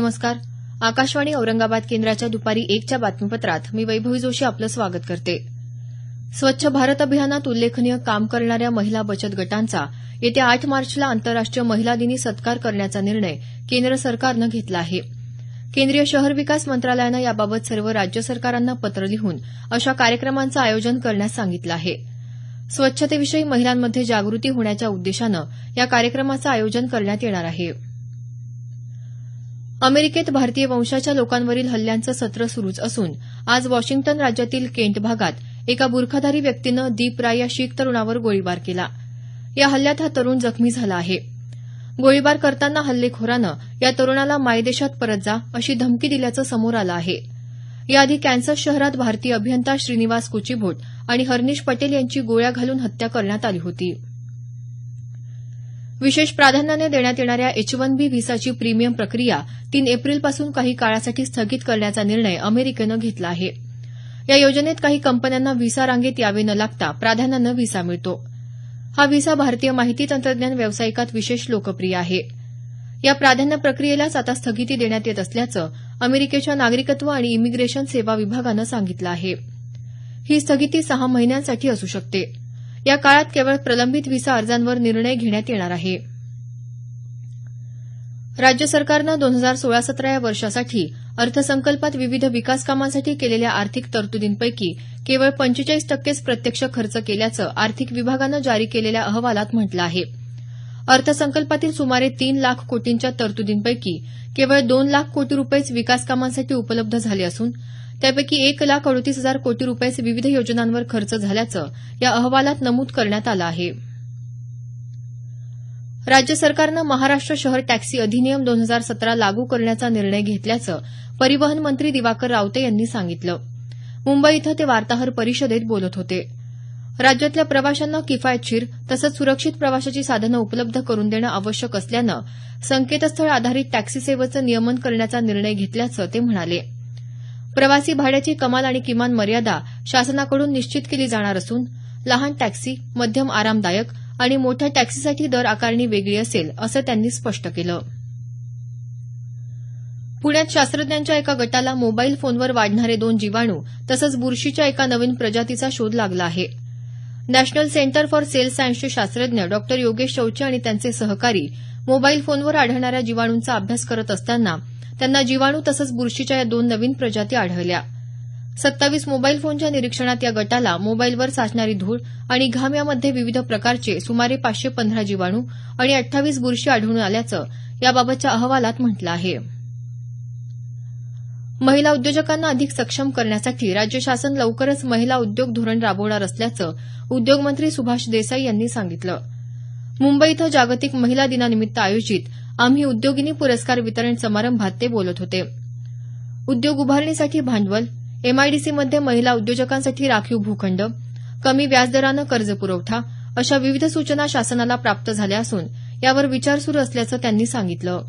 नमस्कार. आकाशवाणी औरंगाबाद केंद्राच्या दुपारी 1च्या बातमीपत्रात मी वैभवी जोशी आपलं स्वागत करते. स्वच्छ भारत अभियानात उल्लेखनीय काम करणाऱ्या महिला बचत गटांचा येत्या 8 मार्चला आंतरराष्ट्रीय महिला दिनी सत्कार करण्याचा निर्णय केंद्र सरकारनं घेतला आहे. केंद्रीय शहर विकास मंत्रालयानं याबाबत सर्व राज्य सरकारांना पत्र लिहून अशा कार्यक्रमांचं आयोजन करण्यास सांगितलं आहे. स्वच्छतेविषयी महिलांमध्ये जागृती होण्याच्या उद्देशानं या कार्यक्रमाचं आयोजन करण्यात येणार आहे. अमेरिकेत भारतीय वंशाच्या लोकांवरील हल्ल्यांचं सत्र सुरूच असून आज वॉशिंग्टन राज्यातील केंट भागात एका बुरखाधारी व्यक्तीनं दीप राय या शीख तरुणावर गोळीबार केला. या हल्ल्यात हा तरुण जखमी झाला आहे. गोळीबार करताना हल्लेखोरानं या तरुणाला मायदेशात परत जा अशी धमकी दिल्याचं समोर आलं आहे. याआधी कॅन्सस शहरात भारतीय अभियंता श्रीनिवास कुचीभोट आणि हर्निश पटेल यांची गोळ्या घालून हत्या करण्यात आली होती. विशेष प्राधान्याने देण्यात येणाऱ्या H-1B व्हिसाची प्रीमियम प्रक्रिया 3 एप्रिलपासून काही काळासाठी स्थगित करण्याचा निर्णय अमेरिकेनं घेतला आहे. या योजनेत काही कंपन्यांना व्हिसा रांगेत यावे न लागता प्राधान्यानं व्हिसा मिळतो. हा व्हिसा भारतीय माहिती तंत्रज्ञान व्यावसायिकात विशेष लोकप्रिय आहे. या प्राधान्य प्रक्रियेलाच आता स्थगिती देण्यात येत असल्याचं अमेरिकेच्या नागरिकत्व आणि इमिग्रेशन सेवा विभागानं सांगितलं आहे. ही स्थगिती 6 महिन्यांसाठी असू शकते. या काळात केवळ प्रलंबित व्हिसा अर्जांवर निर्णय घेण्यात येणार आहे. राज्य सरकारनं 2016-17 या वर्षासाठी अर्थसंकल्पात विविध विकास कामांसाठी केलेल्या आर्थिक तरतुदींपैकी केवळ 45%च प्रत्यक्ष खर्च केल्याचं आर्थिक विभागानं जारी केलेल्या अहवालात म्हटलं आहे. अर्थसंकल्पातील सुमारे 3 लाख कोटींच्या तरतुदींपैकी केवळ 2 लाख कोटी रुपयेच विकास कामांसाठी उपलब्ध झाले असून त्यापैकी 1,38,000 कोटी रुपयेच विविध योजनांवर खर्च झाल्याचं या अहवालात नमूद करण्यात आलं आहे. राज्य सरकारनं महाराष्ट्र शहर टॅक्सी अधिनियम 2017 लागू करण्याचा निर्णय घेतल्याचं परिवहन मंत्री दिवाकर रावते यांनी सांगितलं. मुंबई इथं ते वार्ताहर परिषदेत बोलत होते. राज्यातल्या प्रवाशांना किफायतशीर तसंच सुरक्षित प्रवासाची साधनं उपलब्ध करून देणं आवश्यक असल्यानं संकेतस्थळ आधारित टॅक्सी सेवेचं नियमन करण्याचा निर्णय घेतल्याचं ते म्हणाले. प्रवासी भाड्याची कमाल आणि किमान मर्यादा शासनाकडून निश्चित केली जाणार असून लहान टॅक्सी, मध्यम आरामदायक आणि मोठ्या टॅक्सीसाठी दर आकारणी वेगळी असेल असं त्यांनी स्पष्ट केलं. पुण्यात शास्त्रज्ञांच्या एका गटाला मोबाईल फोनवर वाढणारे 2 जीवाणू तसंच बुरशीच्या एका नवीन प्रजातीचा शोध लागला आहे. नॅशनल सेंटर फॉर सेल सायन्सचे शास्त्रज्ञ डॉ. योगेश शौचे आणि त्यांचे सहकारी मोबाईल फोनवर आढळणाऱ्या जीवाणूंचा अभ्यास करत असताना त्यांना जीवाणू तसंच बुरशीच्या या 2 नवीन प्रजाती आढळल्या. 27 मोबाईल फोनच्या निरीक्षणात या गटाला मोबाईलवर साचणारी धूळ आणि घाम यामध्ये विविध प्रकारचे सुमारे 515 जीवाणू आणि 28 बुरशी आढळून आल्याचं याबाबतच्या अहवालात म्हटलं आहे. महिला उद्योजकांना अधिक सक्षम करण्यासाठी राज्य शासन लवकरच महिला उद्योग धोरण राबवणार असल्याचं उद्योगमंत्री सुभाष देसाई यांनी सांगितलं. मुंबई इथं जागतिक महिला दिनानिमित्त आयोजित आम्ही उद्योगिनी पुरस्कार वितरण समारंभात ते बोलत होते. उद्योग उभारणीसाठी भांडवल, एमआयडीसीमध्ये महिला उद्योजकांसाठी राखीव भूखंड, कमी व्याजदरानं कर्ज पुरवठा अशा विविध सूचना शासनाला प्राप्त झाल्या असून यावर विचार सुरू असल्याचं त्यांनी सांगितलं.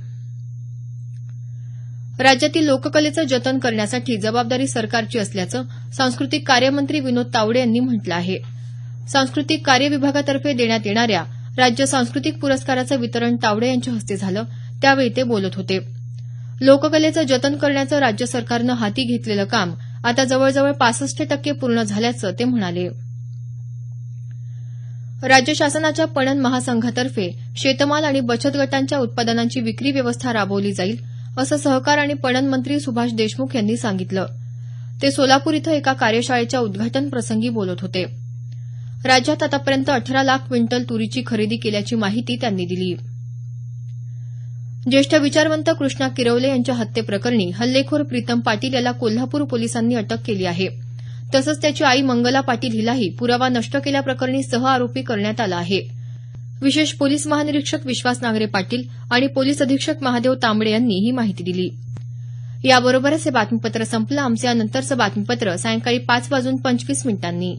राज्यातील लोककलेचं जतन करण्यासाठी जबाबदारी सरकारची असल्याचं सांस्कृतिक कार्यमंत्री विनोद तावडे यांनी म्हटलं आहे. सांस्कृतिक कार्य विभागातर्फे देण्यात येणाऱ्या राज्य सांस्कृतिक पुरस्काराचं वितरण तावडे यांच्या हस्ते झालं त्यावेळी ते बोलत होते. लोककलेचं जतन करण्याचं राज्य सरकारनं हाती घेतलेलं काम आता जवळजवळ 65% पूर्ण झाल्याचं ते म्हणाले. राज्य शासनाच्या पणन महासंघातर्फे शेतमाल आणि बचत गटांच्या उत्पादनांची विक्री व्यवस्था राबवली जाईल असं सहकार आणि पणन मंत्री सुभाष देशमुख यांनी सांगितलं. ते सोलापूर इथं एका कार्यशाळेच्या उद्घाटन प्रसंगी बोलत होते. राज्यात आतापर्यंत 18 लाख क्विंटल तुरीची खरेदी केल्याची माहिती त्यांनी दिली. ज्येष्ठ विचारवंत कृष्णा किरवले यांच्या हत्येप्रकरणी हल्लेखोर प्रीतम पाटील याला कोल्हापूर पोलिसांनी अटक केली आहे. तसंच त्याची आई मंगला पाटील हिलाही पुरावा नष्ट केल्याप्रकरणी सहआरोपी करण्यात आलं आहे. विशेष पोलीस महानिरीक्षक विश्वास नांगरे पाटील आणि पोलीस अधीक्षक महादेव तांबडे यांनी ही माहिती दिली. याबरोबरच हे बातमीपत्र संपलं. आमचं यानंतरचं बातमीपत्र सायंकाळी 5:25 मिनिटांनी.